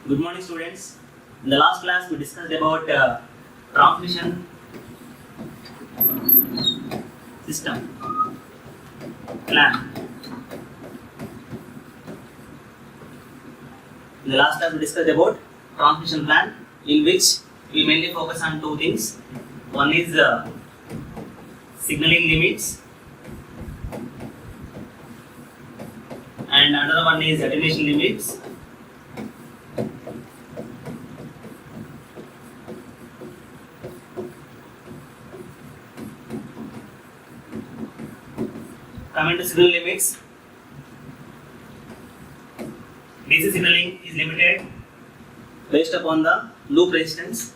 Good morning, students. In the last class, we discussed about transmission system plan. In the last class, we discussed about transmission plan, in which we mainly focus on two things. One is signaling limits, and another one is attenuation limits. Coming to signal limits, DC signaling is limited based upon the loop resistance.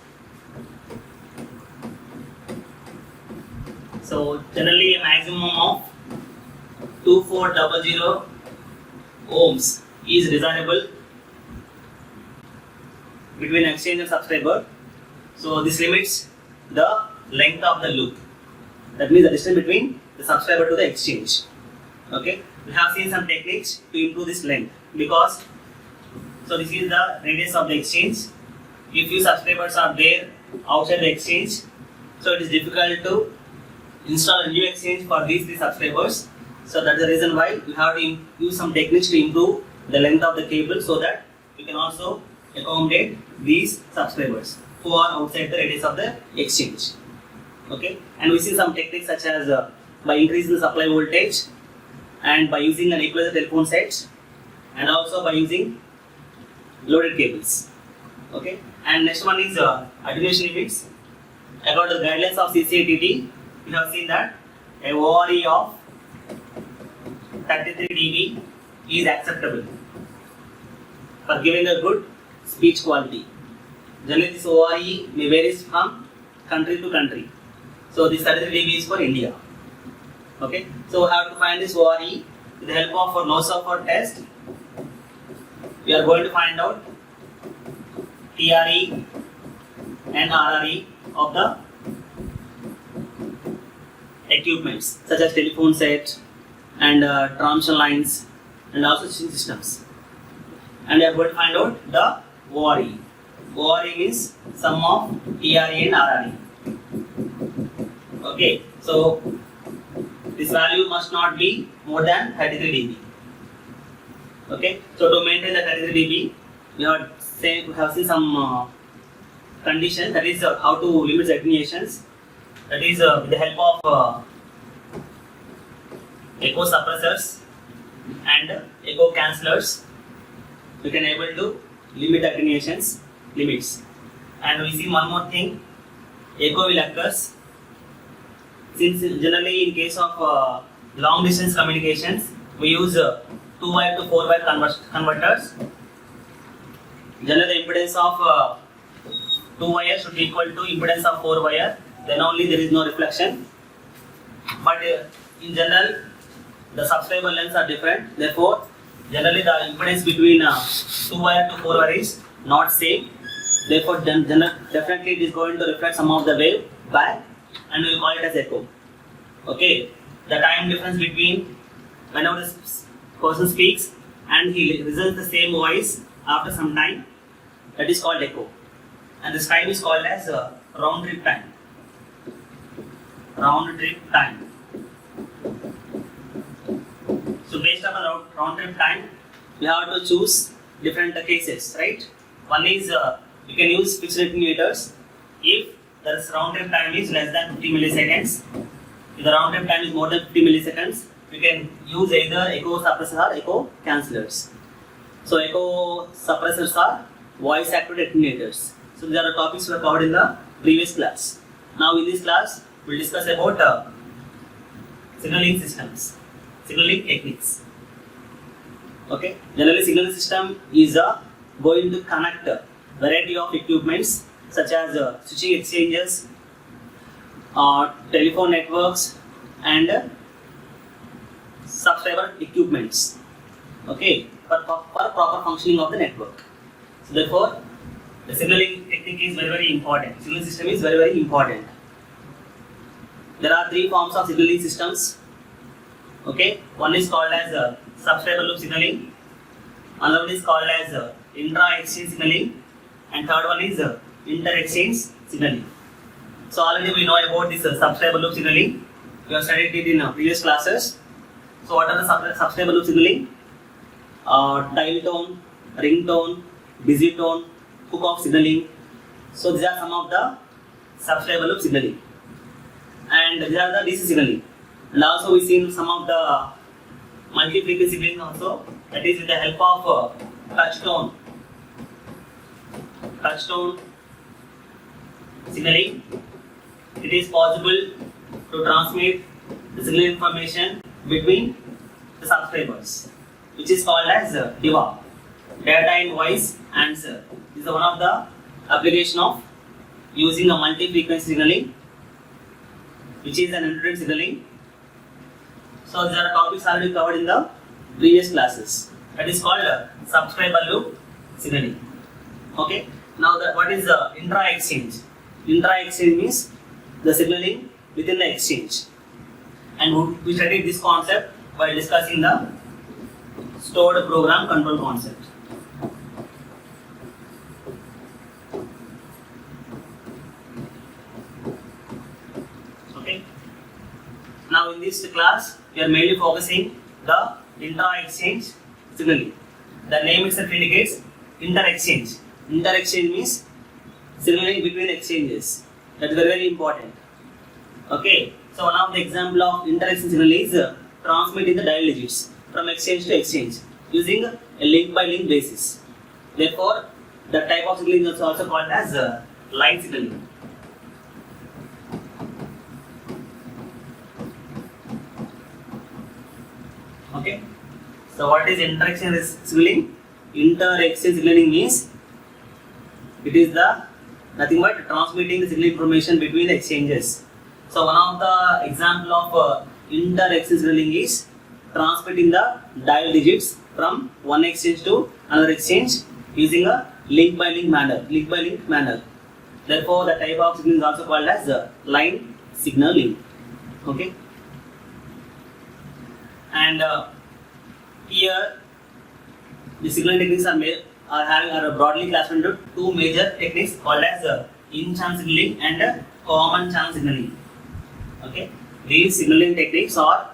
So generally a maximum of 2400 ohms is desirable between exchange and subscriber. So this limits the length of the loop. That means the distance between the subscriber to the exchange. Okay, we have seen some techniques to improve this length, because so this is the radius of the exchange. If few subscribers are there outside the exchange, so it is difficult to install a new exchange for these three subscribers. So that's the reason why we have to use some techniques to improve the length of the cable, so that we can also accommodate these subscribers who are outside the radius of the exchange. Okay, and we see some techniques such as by increasing the supply voltage, and by using an equalizer telephone set, and also by using loaded cables. Okay, and next one is attenuation limits. According to the guidelines of CCATT, we have seen that a ORE of 33 dB is acceptable for giving a good speech quality. Generally, this ORE may vary from country to country. So this 33 dB is for India. Okay, so we have to find this ORE with the help of our low suffer test. We are going to find out TRE and RRE of the equipments such as telephone set and transmission lines and also switching systems. And we are going to find out the ORE. ORE means sum of TRE and RRE. Okay, so this value must not be more than 33 dB. Okay, so to maintain the 33 dB, we have seen some conditions, that is how to limit the attenuations. That is with the help of echo suppressors and echo cancellers, we can able to limit the attenuations limits. And we see one more thing, echo will occur since generally in case of long distance communications, we use 2-wire to 4-wire converters. Generally the impedance of 2-wire should be equal to impedance of 4-wire, then only there is no reflection. But in general, the subscriber lengths are different, therefore generally the impedance between 2-wire to 4-wire is not same. Therefore definitely it is going to reflect some of the wave back, and we will call it as echo. Okay, the time difference between whenever the person speaks and he listens the same voice after some time, that is called echo. And this time is called as round trip time. Round trip time. So based on round trip time, we have to choose different cases, right? One is you can use fixed attenuators if the round trip time is less than 50 milliseconds. If the round trip time is more than 50 milliseconds, we can use either echo suppressors or echo cancellers. So echo suppressors are voice activated attenuators. So these are the topics we have covered in the previous class. Now in this class, we will discuss about signaling systems, signaling techniques. Okay, generally signaling system is going to connect a variety of equipments such as switching exchanges, telephone networks, and subscriber equipments. Okay, for proper functioning of the network. So therefore, the signaling technique is very important. Signaling system is very important. There are three forms of signaling systems. Okay, one is called as subscriber loop signaling, another one is called as intra-exchange signaling, and third one is inter-exchange signaling. So already we know about this subscriber loop signaling. We have studied it in previous classes. So what are the subscriber loop signaling? Dial tone, ring tone, busy tone, hook off signaling. So these are some of the subscriber loop signaling, and these are the DC signaling. And also we seen some of the multi-frequency signaling also, that is with the help of touch tone signaling. It is possible to transmit the signal information between the subscribers, which is called as DIVA, data in voice answer. This is one of the application of using a multi-frequency signaling, which is an intermittent signaling. So there are topics already covered in the previous classes. That is called subscriber loop signaling. Okay. Now what is the intra-exchange? Intra-exchange means the signaling within the exchange, and we studied this concept while discussing the stored program control concept. Okay. Now in this class we are mainly focusing the intra-exchange signaling. The name itself indicates inter-exchange. Inter-exchange means signaling between exchanges. That is very, very important. Okay. So one of the example of inter-exchange signal is transmitting the dial digits from exchange to exchange using a link by link basis. Therefore, the type of signaling is also called as line signaling. Okay. So what is inter-exchange signaling? Inter-exchange signaling means it is the nothing but transmitting the signal information between the exchanges. So one of the example of inter-exchange signaling is transmitting the dial digits from one exchange to another exchange using a link by link manner. Therefore, the type of signal is also called as line signaling. Okay. And here the signal techniques are broadly classified into two major techniques called as in-channel signaling and common channel signaling. Okay, these signaling techniques are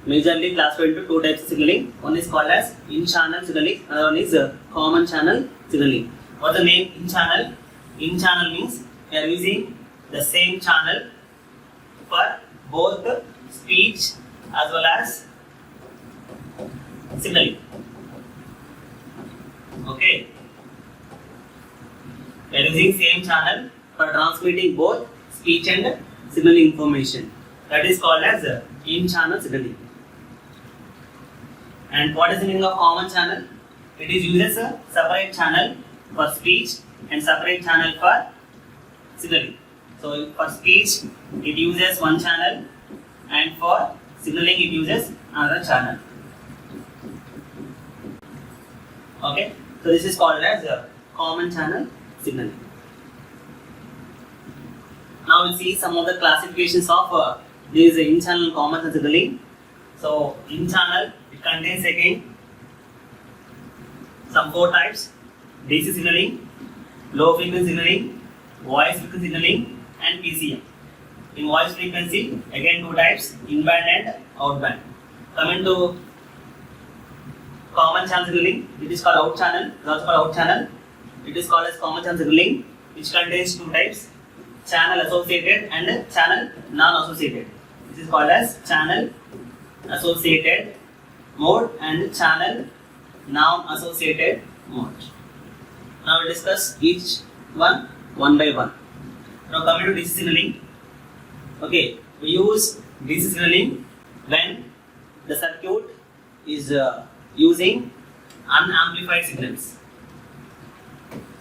majorly classified into two types of signaling. One is called as in-channel signaling, another one is common channel signaling. What's the name in-channel? In-channel means we are using the same channel for both speech as well as signaling. Okay, we are using same channel for transmitting both speech and signaling information. That is called as in-channel signaling. And what is the meaning of common channel? It is uses a separate channel for speech and separate channel for signaling. So for speech it uses one channel, and for signaling it uses another channel. Okay, so this is called as common channel signaling. Now we'll see some of the classifications of this in-channel and common channel signaling. So in-channel, it contains again some four types: DC signaling, low frequency signaling, voice frequency signaling, and PCM. In voice frequency, again two types: in-band and out-band. Coming to common channel signaling, it is called out channel. It is also called out channel. It is called as common channel signaling, which contains two types: channel associated and channel non-associated. This is called as channel associated mode and channel non-associated mode. Now we'll discuss each one by one. Now coming to DC signaling. Okay, we use DC signaling when the circuit is using unamplified signals.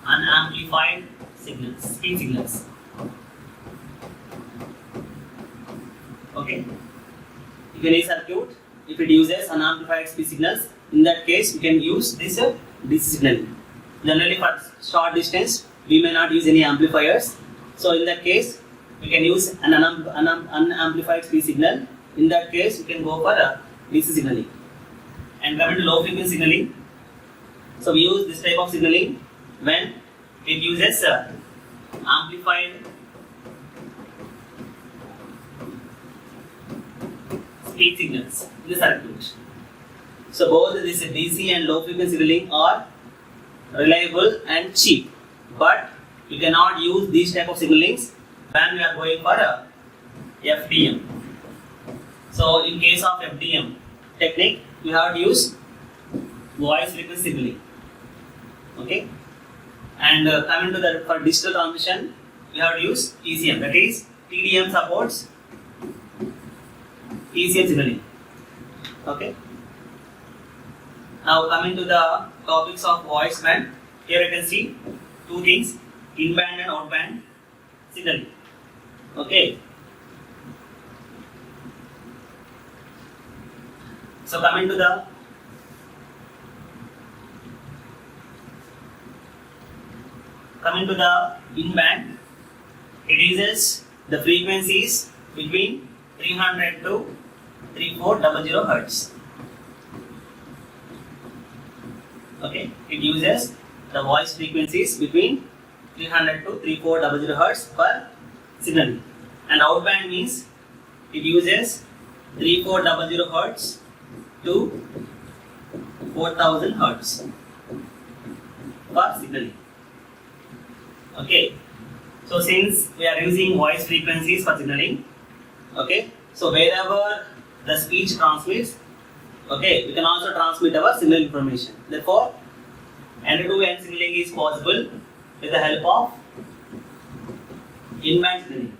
Unamplified signals, speed signals. Okay. If any circuit, if it uses unamplified speed signals, in that case we can use this DC signaling. Generally for short distance, we may not use any amplifiers. So in that case, we can use an unamplified speed signal. In that case, we can go for DC signaling. And coming to low frequency signaling, So we use this type of signaling when it uses amplified speed signals in the circuit. So both this DC and low frequency signaling are reliable and cheap, but you cannot use these type of signalings when we are going for a FDM. So in case of FDM technique, we have to use voice frequency signaling. Okay, and coming to the for digital transmission, we have to use TCM. That is, TDM supports TCM signaling. Okay. Now coming to the topics of voice band, here you can see two things: in-band and out-band signaling. Okay. So coming to the in-band, it uses the frequencies between 300 to 3400 Hertz. Okay, it uses the voice frequencies between 300 to 3400 Hertz per signaling. And out-band means it uses 3400 Hertz to 4000 Hertz for signaling. Okay, so since we are using voice frequencies for signaling, okay, so wherever the speech transmits, okay, we can also transmit our signal information. Therefore, end-to-end signaling is possible with the help of in-band signaling.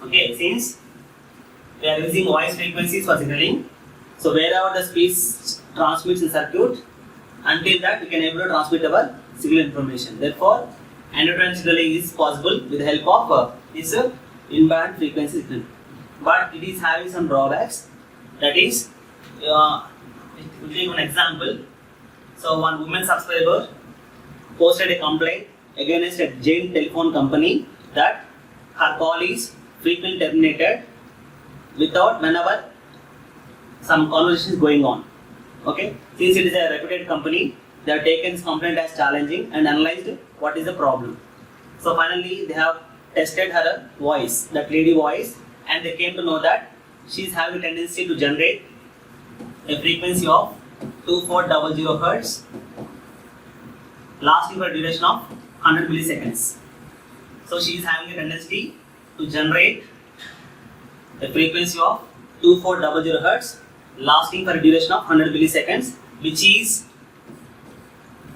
Okay, since we are using voice frequencies for signaling, so wherever the speech transmits in circuit, until that we can able to transmit our signal information. Therefore, end-to-end signaling is possible with the help of this in-band frequency signal. But it is having some drawbacks. That is, we'll take one example. So one woman subscriber posted a complaint against a Jane telephone company that her call is frequently terminated without whenever some conversation is going on. Okay, since it is a reputed company, they have taken this complaint as challenging and analyzed what is the problem. So finally, they have tested her voice, that lady voice, and they came to know that she is having a tendency to generate a frequency of 2400 Hertz, lasting for a duration of 100 milliseconds. So she is having a tendency to generate a frequency of 2400 Hertz, lasting for a duration of 100 milliseconds, which is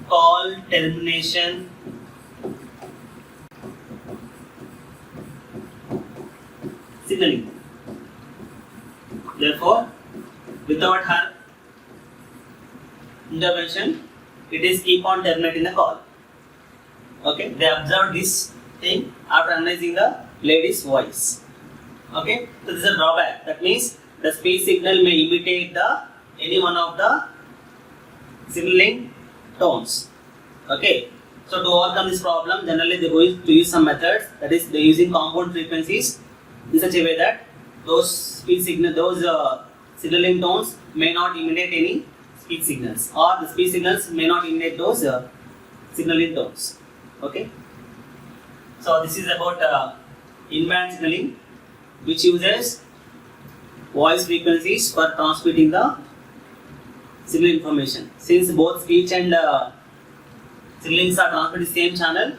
called termination signaling. Therefore, without her intervention, it is keep on terminating the call. Okay, they observed this thing after analyzing the lady's voice. Okay, so this is a drawback. That means the speech signal may imitate any one of the signaling tones. Okay, so to overcome this problem, generally they are going to use some methods. That is, they are using compound frequencies in such a way that those signaling tones may not imitate any speech signals, or the speech signals may not imitate those signaling tones. Okay, so this is about in-band signaling, which uses voice frequencies for transmitting the signal information. Since both speech and signalings are transmitted in the same channel,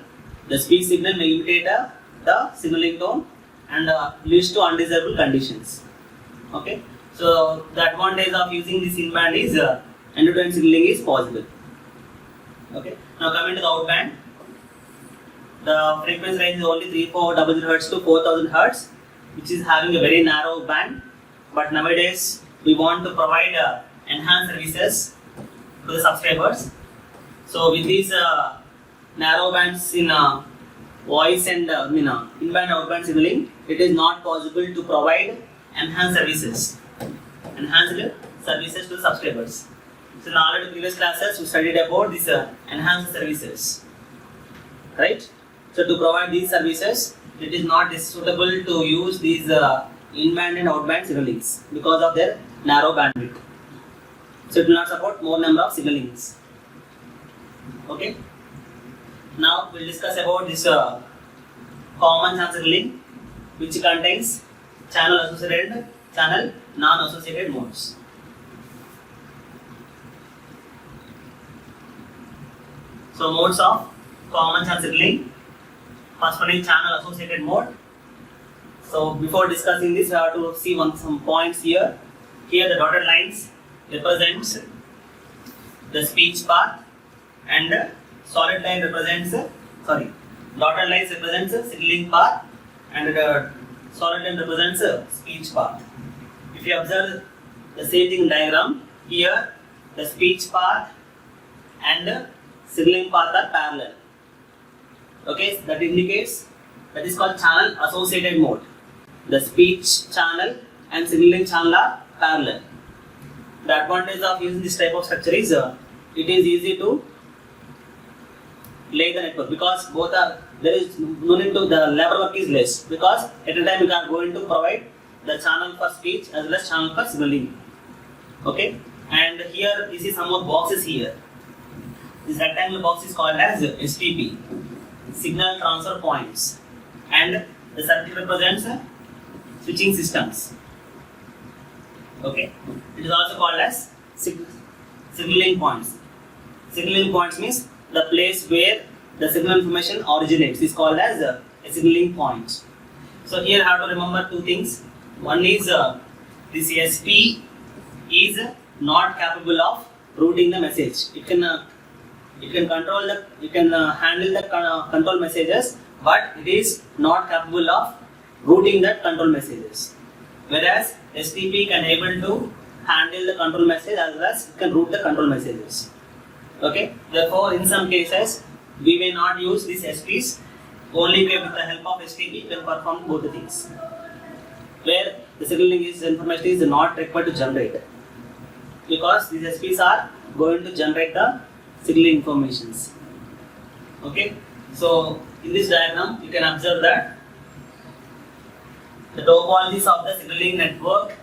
the speech signal may imitate the signaling tone and leads to undesirable conditions. Okay, so the advantage of using this in-band is end-to-end signaling is possible. Okay, now coming to the out-band, the frequency range is only 3400 Hz to 4000 Hz, which is having a very narrow band. But nowadays we want to provide enhanced services to the subscribers. So with these narrow bands in voice and in-band out-band signaling, it is not possible to provide enhanced services to the subscribers. So in already previous classes we studied about these enhanced services, right? So to provide these services, it is not suitable to use these in-band and out-band signalings because of their narrow bandwidth. So it will not support more number of signal links. Okay. Now we'll discuss about this common channel signaling, which contains channel associated, channel non-associated modes. So modes of common channel signaling. First one is channel associated mode. So before discussing this, we have to see some points here. Here the dotted lines represents the speech path, and solid line represents dotted lines represents signaling path, and the solid line represents speech path. If you observe the same thing in diagram, here the speech path and signaling path are parallel. Okay, that indicates that is called channel associated mode. The speech channel and signaling channel are parallel. The advantage of using this type of structure is it is easy to lay the network, because both are, there is no need to, the labor work is less, because at a time you are going to provide the channel for speech as well as channel for signaling. Okay, and here you see some more boxes here. This rectangular box is called as STP, signal transfer points, and the circle represents switching systems. Okay, it is also called as signaling points. Signaling points means the place where the signal information originates is called as a signaling point. So here I have to remember two things. One is this SP is not capable of routing the message. It can control the, handle the control messages, but it is not capable of routing the control messages. Whereas STP can able to handle the control message as well as it can route the control messages. Okay. Therefore, in some cases, we may not use these SPs. Only with the help of STP, we can perform both the things. Where the signaling information is not required to generate, because these SPs are going to generate the signaling informations. Okay. So in this diagram, you can observe that the topologies of the signaling network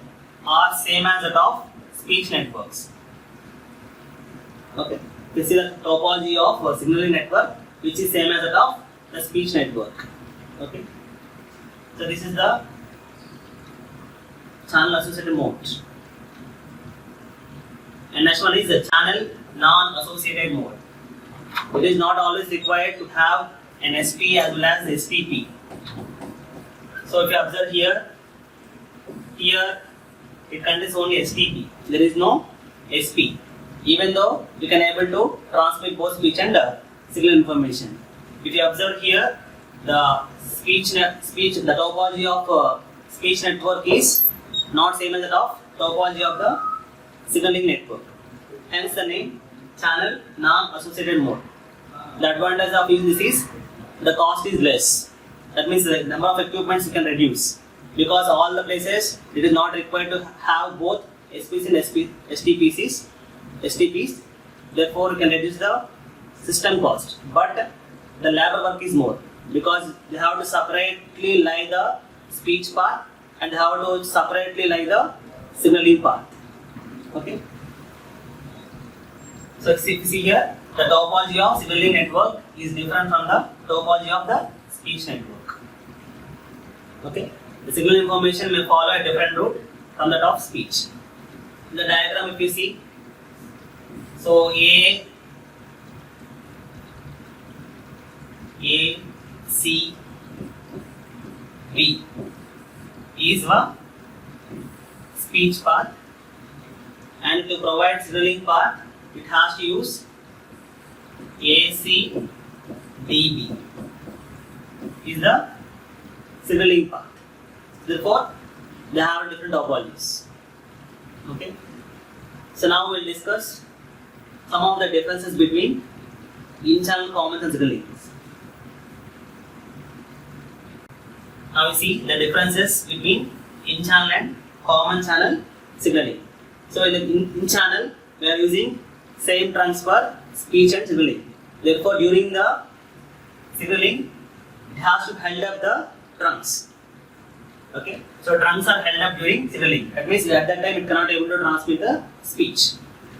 are same as that of speech networks. Okay. This is the topology of a signaling network, which is same as that of the speech network. Okay. So this is the channel associated mode. And next one is the channel non-associated mode. It is not always required to have an SP as well as STP. So if you observe here it contains only STP. There is no SP. Even though you can able to transmit both speech and signal information. If you observe here, the the topology of speech network is not same as that of topology of the signaling network. Hence the name channel non-associated mode. The advantage of using this is the cost is less. That means the number of equipments you can reduce, because all the places it is not required to have both SPs and STPs. Therefore, you can reduce the system cost. But the labor work is more, because they have to separately lie the speech path and they have to separately lie the signaling path. Okay. So if you see here, the topology of signaling network is different from the topology of the speech network. Okay. The signal information may follow a different route from that of speech. In the diagram, if you see, so A, C, B is the speech path, and to provide signaling path, it has to use AC, DB is the signaling path. Therefore, they have different topologies. Okay. So now we will discuss some of the differences between in-channel common and signaling. Now we see the differences between in-channel and common channel signaling. So in the in-channel, we are using same trunks for speech and signaling. Therefore, during the signaling, it has to hold up the trunks. Okay, so trunks are held up during signaling. That means at that time it cannot able to transmit the speech.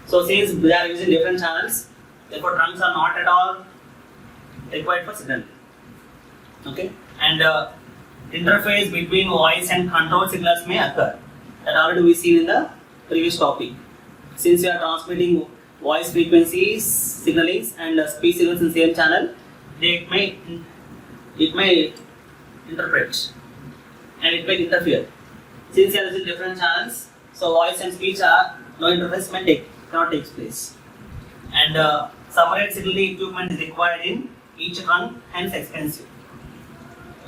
So since they are using different channels, therefore trunks are not at all required for signaling. Okay, and interface between voice and control signals may occur. That already we seen in the previous topic. Since you are transmitting voice frequencies, signalings, and speech signals in same channel, it may interpret and it may interfere. Since you are using different channels, so voice and speech are no interface cannot take place. And separate signaling equipment is required in each trunk, hence expensive.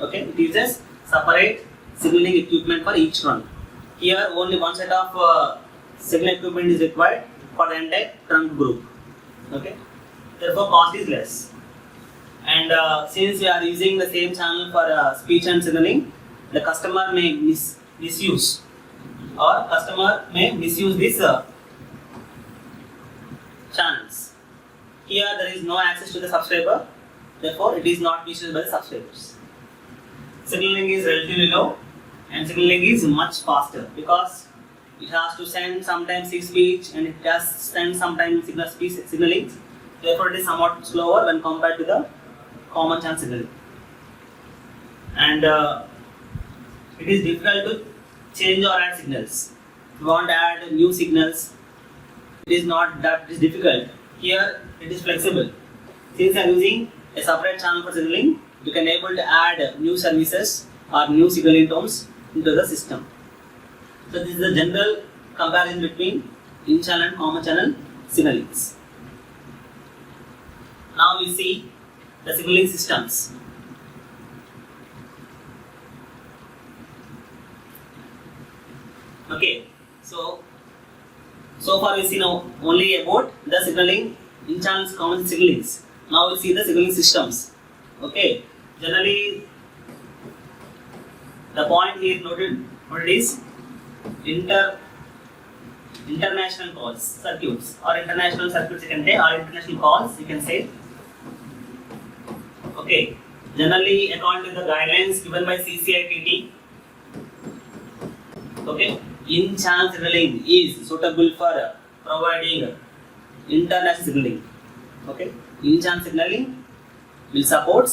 Okay, it uses separate signaling equipment for each trunk. Here only one set of signal equipment is required for the entire trunk group. Okay, therefore cost is less. And since we are using the same channel for speech and signaling, the customer may misuse these channels. Here there is no access to the subscriber, therefore it is not misused by the subscribers. Signaling is relatively low and signaling is much faster because it has to send sometimes speech and it has send sometimes signaling. Therefore, it is somewhat slower when compared to the common channel signaling. And it is difficult to change or add signals. If you want to add new signals, it is not that difficult. Here, it is flexible. Since I am using a separate channel for signaling, you can able to add new services or new signaling tones into the system. So this is the general comparison between in-channel and common channel signalings. Now we see the signaling systems. Okay, so far we see now only about the signaling in-channel common signalings. Now we see the signaling systems. Okay, generally the point here noted is international calls, circuits, or international circuits you can say, or international calls you can say. Okay, generally according to the guidelines given by CCITT, okay, in-channel signaling is suitable for providing international signaling. Okay, in-channel signaling will support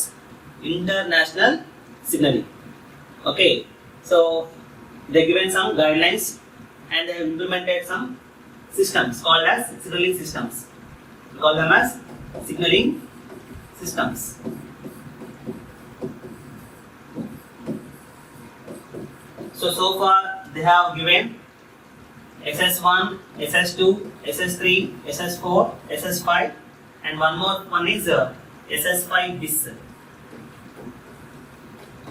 international signaling. Okay, so they given some guidelines and they have implemented some systems called as signaling systems. We call them as signaling systems. So far they have given SS1, SS2, SS3, SS4, SS5, and one is SS5 bis.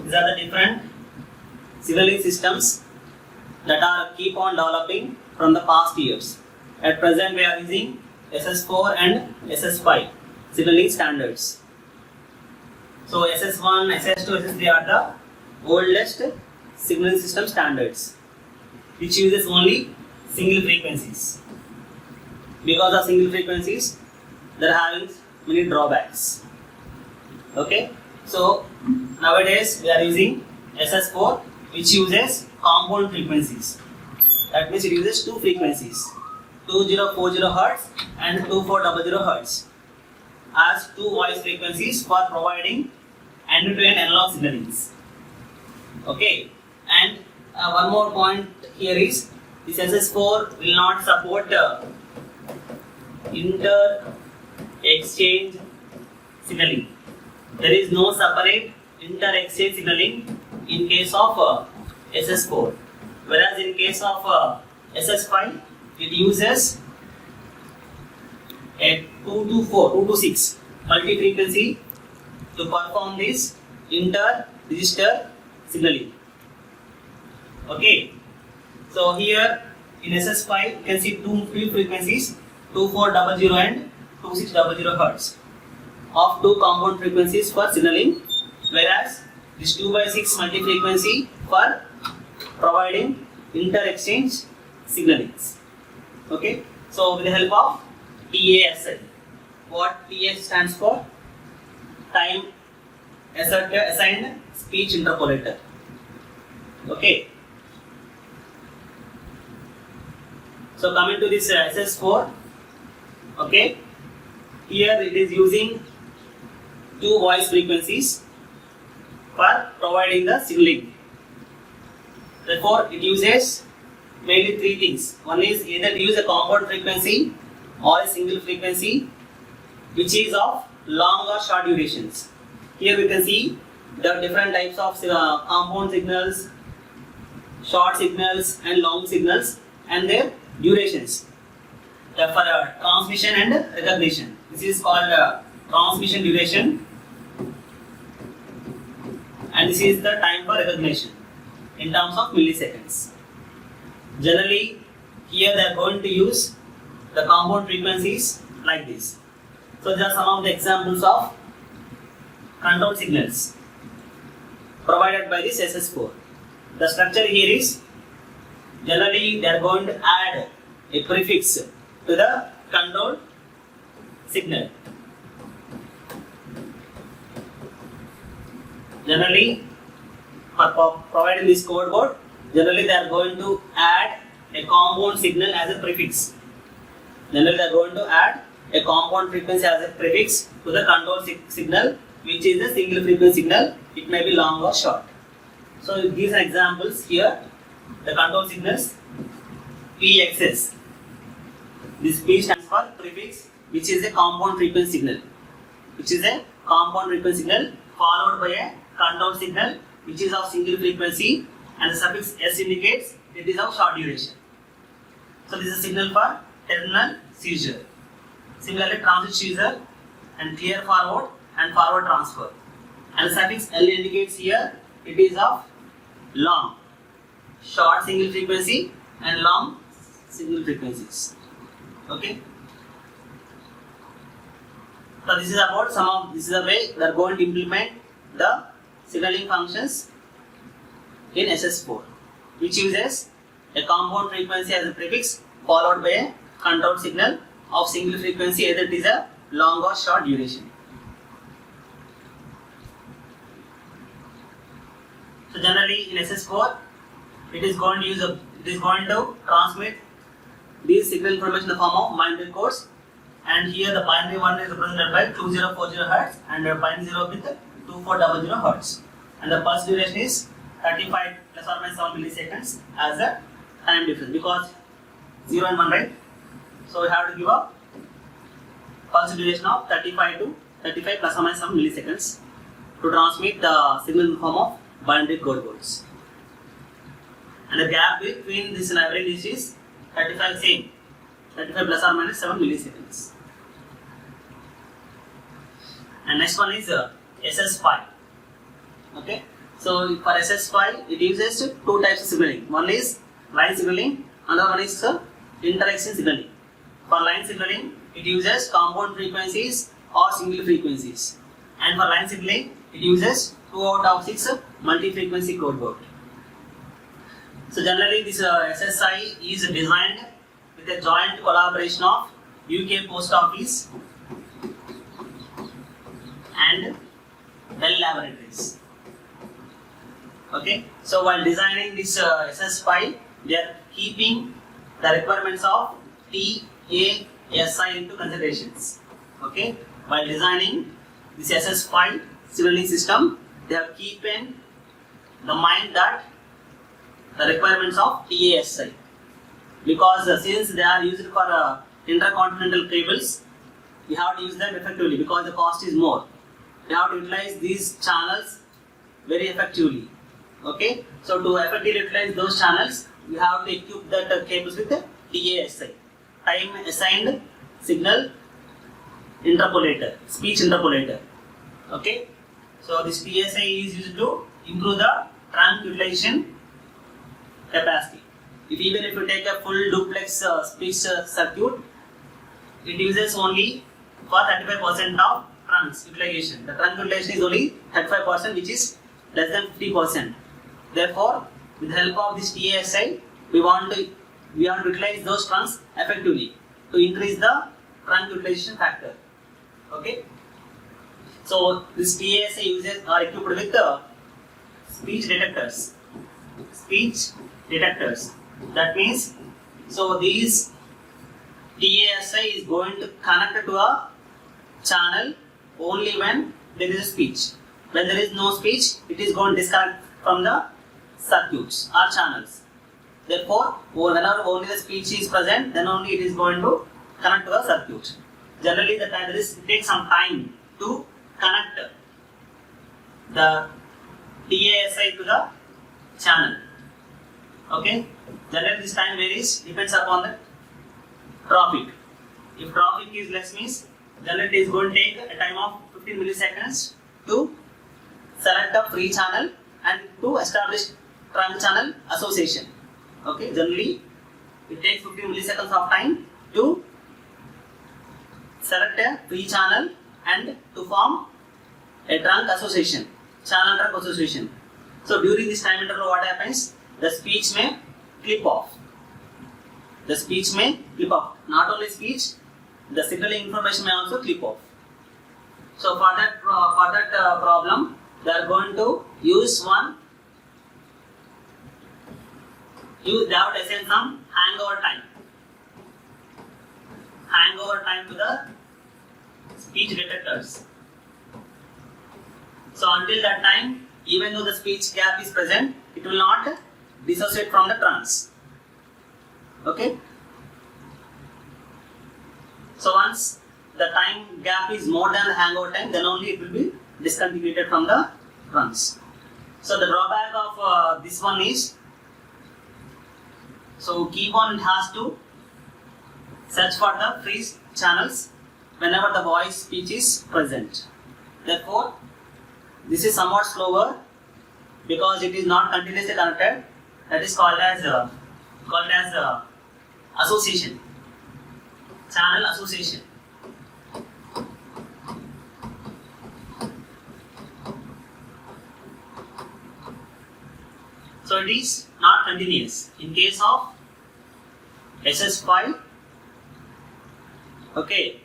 These are the different signaling systems that are keep on developing from the past years. At present we are using SS4 and SS5 signaling standards. So SS1, SS2, SS3 are the oldest signaling system standards which uses only single frequencies. Because of single frequencies, they are having many drawbacks. Okay, so nowadays we are using SS4 which uses compound frequencies. That means it uses two frequencies, 2040 Hz and 2400 Hz as two voice frequencies for providing end-to-end analog signalings. Okay, and one more point here is this SS4 will not support inter-exchange signaling. There is no separate inter-exchange signaling in case of SS4, whereas in case of SS5 it uses a 226 multi-frequency to perform this inter-register signaling. Okay, so here in SS5 you can see two frequencies, 2400 and 2600 Hz of two compound frequencies for signaling, whereas this 2/6 multi-frequency for providing inter-exchange signalings. Okay, so with the help of TASI, what TA stands for? Time assigned speech interpolator. Okay. So coming to this SS4, okay, here it is using two voice frequencies for providing the signaling. Therefore, it uses mainly three things. One is either to use a compound frequency or a single frequency, which is of long or short durations. Here we can see the different types of compound signals, short signals and long signals, and their durations for transmission and recognition. This is called transmission duration, and this is the time for recognition in terms of milliseconds. Generally, here they are going to use the compound frequencies like this. So these are some of the examples of control signals provided by this SS4. The structure here is, generally they are going to add a prefix to the control signal. Generally, for providing this code board, generally they are going to add a compound signal as a prefix. Generally they are going to add a compound frequency as a prefix to the control signal, which is a single frequency signal. It may be long or short. So these are examples here. The control signals PXS. This P stands for prefix, which is a compound frequency signal. Which is a compound frequency signal followed by a control signal, which is of single frequency, and the suffix S indicates it is of short duration. So this is a signal for terminal seizure. Similarly, transit seizure and clear forward and forward transfer. And the suffix L indicates here it is of long, short single frequency and long single frequencies. Okay. So this is about this is the way they are going to implement the signaling functions in SS4, which uses a compound frequency as a prefix followed by a control signal of single frequency, either it is a long or short duration. So generally in SS4, it is going to transmit these signal information in the form of binary codes, and here the binary one is represented by 2040 Hz and binary 0 with 2400 Hz, and the pulse duration is 35 plus or minus 7 milliseconds as a time difference, because 0 and 1, right? So we have to give a pulse duration of 35 plus or minus 7 milliseconds to transmit the signal in the form of binary code words. And the gap between this and average is 35 plus or minus 7 milliseconds. And next one is SS5. Okay. So for SS5, it uses two types of signaling. One is line signaling, another one is interaction signaling. For line signaling, it uses compound frequencies or single frequencies. And for line signaling, it uses 2 out of 6 multi-frequency code board. So generally this SSI is designed with a joint collaboration of UK Post Office and Bell Laboratories. Okay, so while designing this SS5, they are keeping the requirements of TASI into considerations. Okay, while designing this SS5 signaling system, they have keeping the mind that the requirements of TASI, because since they are used for intercontinental cables, we have to use them effectively because the cost is more. We have to utilize these channels very effectively. Okay, so to effectively utilize those channels, we have to equip the cables with a TASI, time assigned signal interpolator, speech interpolator. Okay, so this TASI is used to improve the trunk utilization capacity. Even if you take a full duplex speech circuit, it uses only for 35% of trunks utilization. The trunk utilization is only 35%, which is less than 50%. Therefore, with the help of this TASI, we want to utilize those trunks effectively to increase the trunk utilization factor. Okay. So this TASI users are equipped with speech detectors. speech detectors. That means, so these TASI is going to connect to a channel only when there is a speech. When there is no speech, it is going to disconnect from the circuits or channels. Therefore, whenever only the speech is present, then only it is going to connect to the circuit. Generally, it takes some time to connect the TASI to the channel. Okay? Generally, this time varies, depends upon the traffic. If traffic is less, means generally it is going to take a time of 15 milliseconds to select a free channel and to establish trunk-channel association. Okay, generally it takes 15 milliseconds of time to select a free channel and to form a trunk association, channel trunk association. So during this time interval, what happens? The speech may clip off. The speech may clip off. Not only speech, the signaling information may also clip off. So for that problem, they are going to use they have to assign some hangover time to the speech detectors. So until that time, even though the speech gap is present, it will not dissociate from the trunks. Okay? So once the time gap is more than the hangover time, then only it will be discontinued from the trunks. So the drawback of this one is, so keep on, it has to search for the free channels whenever the voice speech is present. Therefore, this is somewhat slower because it is not continuously connected. That is called as association, channel association. So it is not continuous. In case of SS5, okay,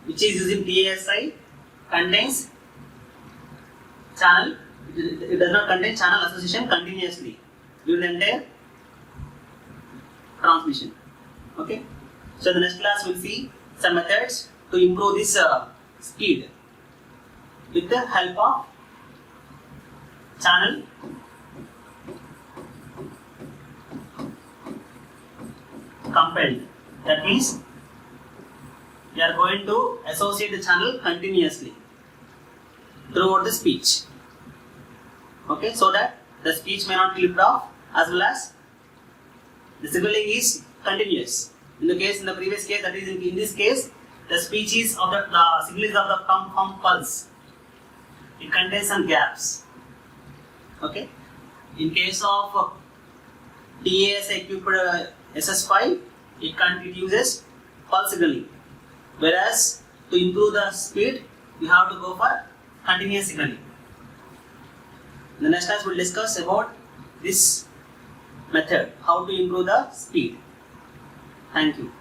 which is using TASI, contains channel, it does not contain channel association continuously during the entire transmission. Okay, so the next class we'll see some methods to improve this speed with the help of channel compelled. That means we are going to associate the channel continuously throughout the speech. Okay, so that the speech may not clip off, as well as the signaling is continuous. In the previous case, that is in this case, the speech is of the signal is of the pump pulse. It contains some gaps. Okay, in case of TAS equipped SS5, it uses pulse signaling. Whereas to improve the speed, you have to go for continuous signaling. In the next class, we will discuss about this method, how to improve the speed. Thank you.